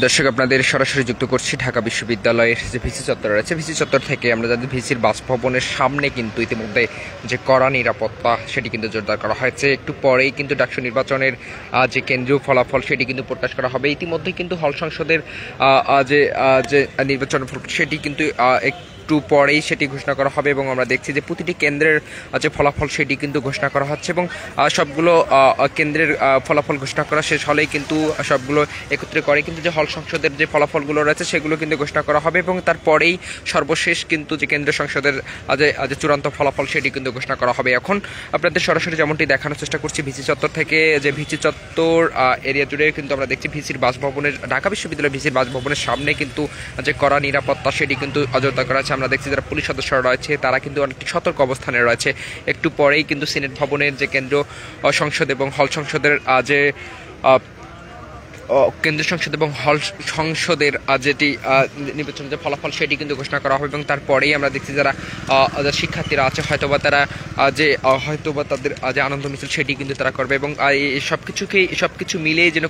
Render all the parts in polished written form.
দর্শক আপনাদের সরাসরি যুক্ত করছি ঢাকা বিশ্ববিদ্যালয়ের যে ভিসি চত্বর রয়েছে, ভিসি চত্বর থেকে আমরা যাদের ভিসির বাসভবনের সামনে কিন্তু ইতিমধ্যে যে কড়া নিরাপত্তা সেটি কিন্তু জোরদার করা হয়েছে। একটু পরেই কিন্তু ডাকসু নির্বাচনের যে কেন্দ্রীয় ফলাফল সেটি কিন্তু প্রকাশ করা হবে। ইতিমধ্যে কিন্তু হল সংসদের যে নির্বাচন সেটি কিন্তু একটু পরেই সেটি ঘোষণা করা হবে এবং আমরা দেখছি যে প্রতিটি কেন্দ্রের যে ফলাফল সেটি কিন্তু ঘোষণা করা হচ্ছে এবং সবগুলো কেন্দ্রের ফলাফল ঘোষণা করা শেষ হলেই কিন্তু সবগুলো একত্রে করে কিন্তু যে হল সংসদের যে ফলাফলগুলো রয়েছে সেগুলো কিন্তু ঘোষণা করা হবে এবং তারপরেই সর্বশেষ কিন্তু যে কেন্দ্রীয় সংসদের যে চূড়ান্ত ফলাফল সেটি কিন্তু ঘোষণা করা হবে। এখন আপনাদের সরাসরি যেমনটি দেখানোর চেষ্টা করছি ভিসি চত্বর থেকে, যে ভিসি চত্বর এরিয়া জুড়ে কিন্তু আমরা দেখছি ভিসির বাসভবনের, ঢাকা বিশ্ববিদ্যালয়ের ভিসির বাসভবনের সামনে কিন্তু যে কড়া নিরাপত্তা সেটি কিন্তু জোরদার করা আছে। আমরা দেখছি যারা পুলিশ সদস্যরা রয়েছে তারা কিন্তু অনেকটি সতর্ক অবস্থানে রয়েছে। একটু পরেই কিন্তু সিনেট ভবনের যে কেন্দ্রীয় সংসদ এবং হল সংসদের যে কেন্দ্রীয় সংসদ এবং হল সংসদের যেটি নির্বাচনের যে ফলাফল সেটি কিন্তু ঘোষণা করা হবে এবং তারপরেই আমরা দেখছি যারা শিক্ষার্থীরা আছে হয়তোবা তারা হয়তোবা তাদের যে আনন্দ মিছিল সেটি কিন্তু তারা করবে এবং এই সবকিছু মিলেই যেন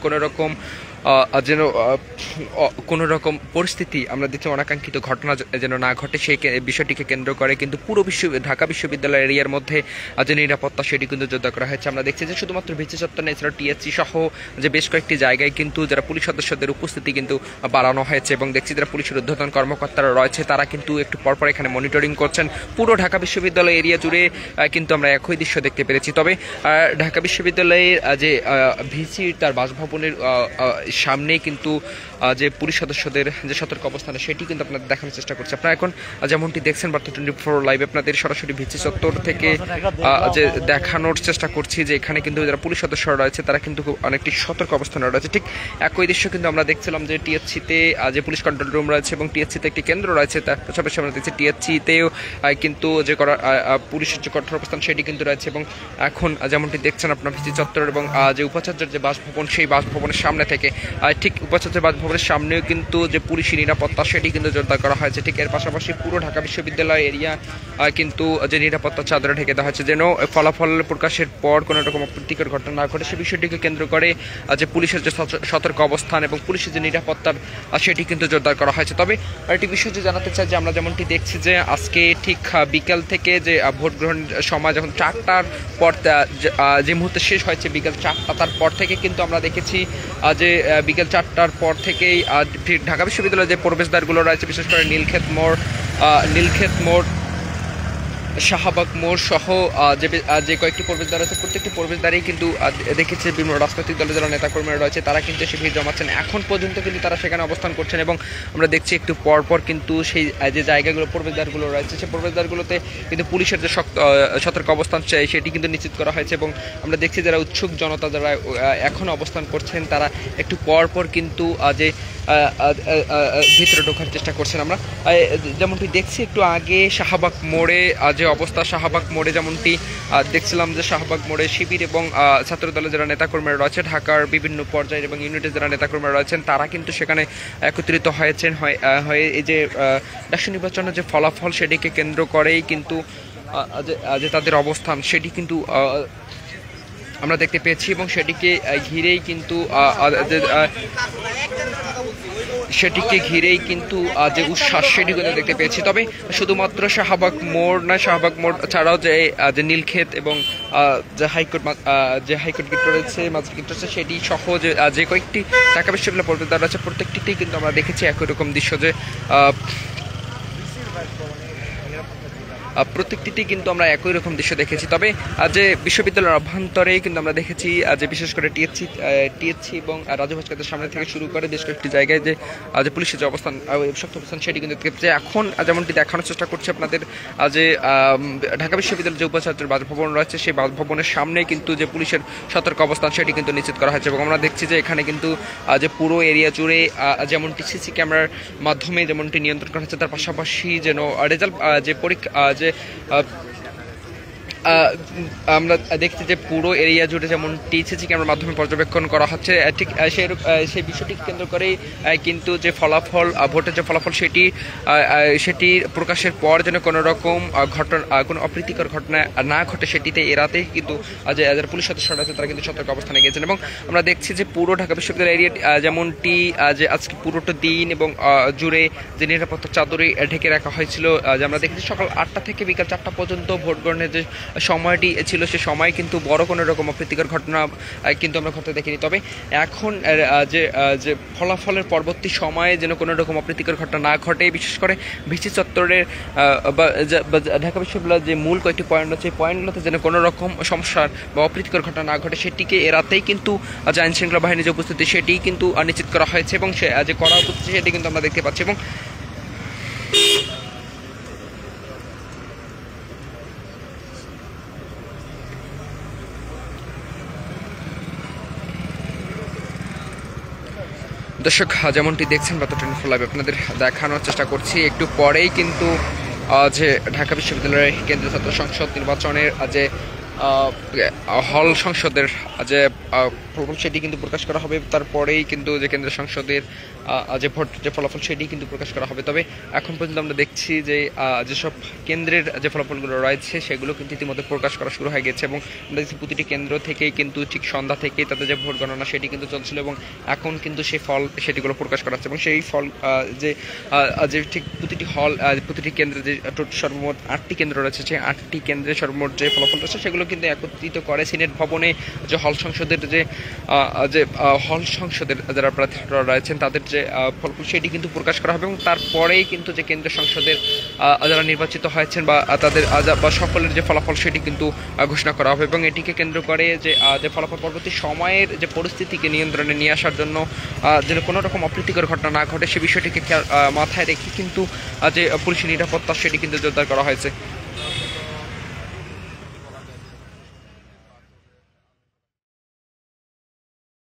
কোনো রকম পরিস্থিতি আমরা দেখছি অনাকাঙ্ক্ষিত ঘটনা যেন না ঘটে সেই বিষয়টিকে কেন্দ্র করে কিন্তু পুরো ঢাকা বিশ্ববিদ্যালয় এরিয়ার মধ্যে যে নিরাপত্তা সেটি কিন্তু জোরদার করা হয়েছে। আমরা দেখছি যে শুধুমাত্র ভিসি চত্বর না, এছাড়াও টিএসসি সহ যে বেশ কয়েকটি জায়গায় কিন্তু যারা পুলিশ সদস্যদের উপস্থিতি কিন্তু বাড়ানো হয়েছে এবং দেখছি যারা পুলিশের ঊর্ধ্বতন কর্মকর্তারা রয়েছে তারা কিন্তু একটু পরপর এখানে মনিটরিং করছেন। পুরো ঢাকা বিশ্ববিদ্যালয় এরিয়া জুড়ে কিন্তু আমরা একই দৃশ্য দেখতে পেরেছি। তবে ঢাকা বিশ্ববিদ্যালয়ের যে ভিসি তার বাসভবনের সামনেই কিন্তু যে পুলিশ সদস্যদের যে সতর্ক অবস্থান সেটি কিন্তু আপনাদের দেখানোর চেষ্টা করছে। আপনারা এখন যেমনটি দেখছেন বার্তা 24 লাইভ আপনাদের সরাসরি ভিসি চত্বর থেকে যে দেখানোর চেষ্টা করছি যে এখানে কিন্তু যারা পুলিশ সদস্যরা রয়েছে তারা কিন্তু অনেকটি সতর্ক অবস্থানে রয়েছে। ঠিক একই দৃশ্য কিন্তু আমরা দেখছিলাম যে টিএসসিতে যে পুলিশ কন্ট্রোল রুম রয়েছে এবং টিএসসিতে একটি কেন্দ্র রয়েছে, তার পাশাপাশি আমরা দেখছি টিএসসিতেও কিন্তু যে পুলিশের যে কঠোর অবস্থান সেটি কিন্তু রয়েছে এবং এখন যেমনটি দেখছেন আপনার ভিসি চত্বর এবং যে উপাচার্যের যে বাসভবন সেই বাসভবনের সামনে থেকে ঠিক উপাচার্যের বাসভবনের সামনেও কিন্তু যে পুলিশি নিরাপত্তা সেটি কিন্তু জোরদার করা হয়েছে। ঠিক এর পাশাপাশি পুরো ঢাকা বিশ্ববিদ্যালয় এরিয়া কিন্তু যে নিরাপত্তা চাদরে ঢেকে দেওয়া হয়েছে যেন ফলাফল প্রকাশের পর কোনো রকম অপ্রীতিকর ঘটনা না ঘটে সে বিষয়টিকে কেন্দ্র করে যে পুলিশের যে সতর্ক অবস্থান এবং পুলিশের যে নিরাপত্তার সেটি কিন্তু জোরদার করা হয়েছে। তবে আরেকটি বিষয় যে জানাতে চাই যে আমরা যেমনটি দেখছি যে আজকে ঠিক বিকাল থেকে যে ভোট গ্রহণ সময় যখন 4টার পর যে মুহূর্তে শেষ হয়েছে বিকাল 4টা, তারপর থেকে কিন্তু আমরা দেখেছি যে বিকেল 4টার পর থেকেই ঢাকা বিশ্ববিদ্যালয়ের যে প্রবেশদ্বারগুলো রয়েছে বিশেষ করে নীলক্ষেত মোড় শাহবাগ মোড় সহ যে কয়েকটি প্রবেশদ্বার আছে প্রত্যেকটি প্রবেশদ্বারেই কিন্তু দেখেছি বিভিন্ন রাজনৈতিক দলের যারা নেতাকর্মীরা রয়েছে তারা কিন্তু এসে ভিড় জমাচ্ছেন। এখন পর্যন্ত কিন্তু তারা সেখানে অবস্থান করছেন এবং আমরা দেখছি একটু পরপর কিন্তু সেই যে জায়গাগুলো প্রবেশদ্বারগুলো রয়েছে সেই প্রবেশদ্বারগুলোতে কিন্তু পুলিশের যে সতর্ক অবস্থান সেটি কিন্তু নিশ্চিত করা হয়েছে এবং আমরা দেখছি যারা উৎসুক জনতা যারা এখন অবস্থান করছেন তারা একটু পরপর কিন্তু যে ভিতরে ঢোকার চেষ্টা করছেন। আমরা যেমনটি দেখছি একটু আগে শাহবাগ মোড়ে যে অবস্থা, শাহবাগ মোড়ে যেমনটি দেখছিলাম যে শাহবাগ মোড়ে শিবির এবং ছাত্রদলের যারা নেতাকর্মীরা রয়েছে ঢাকার বিভিন্ন পর্যায়ের এবং ইউনিটের যারা নেতাকর্মীরা রয়েছেন তারা কিন্তু সেখানে একত্রিত হয়েছেন হয়ে এই যে ডাকসু নির্বাচনের যে ফলাফল সেটিকে কেন্দ্র করেই কিন্তু যে তাদের অবস্থান সেটি কিন্তু আমরা দেখতে পেয়েছি এবং সেটিকে ঘিরেই কিন্তু যে উচ্ছ্বাস সেটি কিন্তু দেখতে পেয়েছি। তবে শুধুমাত্র শাহবাগ মোড় না, শাহবাগ মোড় ছাড়াও যে নীলক্ষেত এবং যে হাইকোর্ট গেট রয়েছে মাঝের গেট রয়েছে সেটি সহ যে কয়েকটি ঢাকা বিশ্ববিদ্যালয় প্রবেশদ্বার আছে প্রত্যেকটিতেই কিন্তু আমরা দেখেছি একই রকম দৃশ্য যে প্রত্যেকটিতেই কিন্তু আমরা একই রকম দৃশ্য দেখেছি। তবে যে বিশ্ববিদ্যালয়ের অভ্যন্তরেই কিন্তু আমরা দেখেছি যে বিশেষ করে টিএসসি এবং রাজু ভাস্করের সামনে থেকে শুরু করে বেশ কয়েকটি জায়গায় যে পুলিশের যে অবস্থান শক্ত অবস্থান সেটি কিন্তু দেখতে পাচ্ছি। এখন যেমনটি দেখানোর চেষ্টা করছি আপনাদের যে ঢাকা বিশ্ববিদ্যালয়ের যে উপাচার্যের বাসভবন রয়েছে সেই বাসভবনের সামনে কিন্তু যে পুলিশের সতর্ক অবস্থান সেটি কিন্তু নিশ্চিত করা হয়েছে এবং আমরা দেখছি যে এখানে কিন্তু যে পুরো এরিয়া জুড়ে যেমনটি সিসি ক্যামেরার মাধ্যমে যেমনটি নিয়ন্ত্রণ করা হচ্ছে তার পাশাপাশি যেন রেজাল্ট যে পরীক্ষা যে আহ, আমরা দেখছি যে পুরো এরিয়া জুড়ে যেমন টিসিসি ক্যামেরার মাধ্যমে পর্যবেক্ষণ করা হচ্ছে, ঠিক সেই বিষয়টিকে কেন্দ্র করেই কিন্তু যে ফলাফল, ভোটের যে ফলাফল সেটি প্রকাশের পর যেন কোনো রকম ঘটনা, কোনো অপ্রীতিকর ঘটনা না ঘটে সেটিতে এড়াতেই কিন্তু যে যারা পুলিশ সদস্যরা আছে তারা কিন্তু সতর্ক অবস্থানে গিয়েছেন। এবং আমরা দেখছি যে পুরো ঢাকা বিশ্ববিদ্যালয় এরিয়া যেমনটি যে আজকে পুরোটা দিন এবং জুড়ে যে নিরাপত্তা চাদরে ঢেকে রাখা হয়েছিল, যে আমরা দেখছি সকাল 8টা থেকে বিকাল 4টা পর্যন্ত ভোট গ্রহণের যে সময়টি ছিল সে সময় কিন্তু বড় কোনো রকম অপ্রীতিকর ঘটনা কিন্তু আমরা ঘটতে দেখিনি। তবে এখন যে ফলাফলের পরবর্তী সময়ে যেন কোনো রকম অপ্রীতিকর ঘটনা না ঘটে, বিশেষ করে ভিসি চত্বরের বা ঢাকা বিশ্ববিদ্যালয়ের যে মূল কয়েকটি পয়েন্ট আছে, পয়েন্টগুলোতে যেন কোনো রকম সমস্যার বা অপ্রীতিকর ঘটনা না ঘটে সেটিকে এড়াতেই কিন্তু যে আইন শৃঙ্খলা বাহিনীর যে উপস্থিতি সেটি কিন্তু নিশ্চিত করা হয়েছে এবং সে যে করা উপস্থিতি সেটি কিন্তু আমরা দেখতে পাচ্ছি। এবং দর্শক যেমনটি দেখছেন বা টোয়েন্টি লাইভ আপনাদের দেখানোর চেষ্টা করছি, একটু পরেই কিন্তু যে ঢাকা বিশ্ববিদ্যালয়ের কেন্দ্রীয় ছাত্র সংসদ নির্বাচনের যে হল সংসদের যে সেটি কিন্তু প্রকাশ করা হবে, তারপরেই কিন্তু যে কেন্দ্রীয় সংসদের যে ভোট যে ফলাফল সেটি কিন্তু প্রকাশ করা হবে। তবে এখন পর্যন্ত আমরা দেখছি যে যেসব কেন্দ্রের যে ফলাফলগুলো রয়েছে সেগুলো কিন্তু ইতিমধ্যে প্রকাশ করা শুরু হয়ে গেছে এবং আমরা দেখছি প্রতিটি কেন্দ্র থেকেই কিন্তু ঠিক সন্ধ্যা থেকেই তাদের যে ভোট গণনা সেটি কিন্তু চলছিল এবং এখন কিন্তু সেই ফল সেটিগুলো প্রকাশ করা হচ্ছে। এবং সেই ফল যে ঠিক প্রতিটি প্রতিটি কেন্দ্রে যে সর্বমোট 8টি কেন্দ্র রয়েছে, সেই 8টি কেন্দ্রের সর্বমোট যে ফলাফল রয়েছে সেগুলো কিন্তু একত্রিত করে সিনেট ভবনে যে হল সংসদের হল সংসদের যারা প্রার্থীরা রয়েছেন তাদের যে ফলাফল সেটি কিন্তু প্রকাশ করা হবে এবং তারপরেই কিন্তু যে কেন্দ্রীয় সংসদের যারা নির্বাচিত হয়েছেন বা তাদের বা সকলের যে ফলাফল সেটি কিন্তু ঘোষণা করা হবে। এবং এটিকে কেন্দ্র করে যে ফলাফল পরবর্তী সময়ের যে পরিস্থিতিকে নিয়ন্ত্রণে নিয়ে আসার জন্য যেন কোনো রকম অপ্রীতিকর ঘটনা না ঘটে সে বিষয়টিকে মাথায় রেখে কিন্তু যে পুলিশের নিরাপত্তা সেটি কিন্তু জোরদার করা হয়েছে।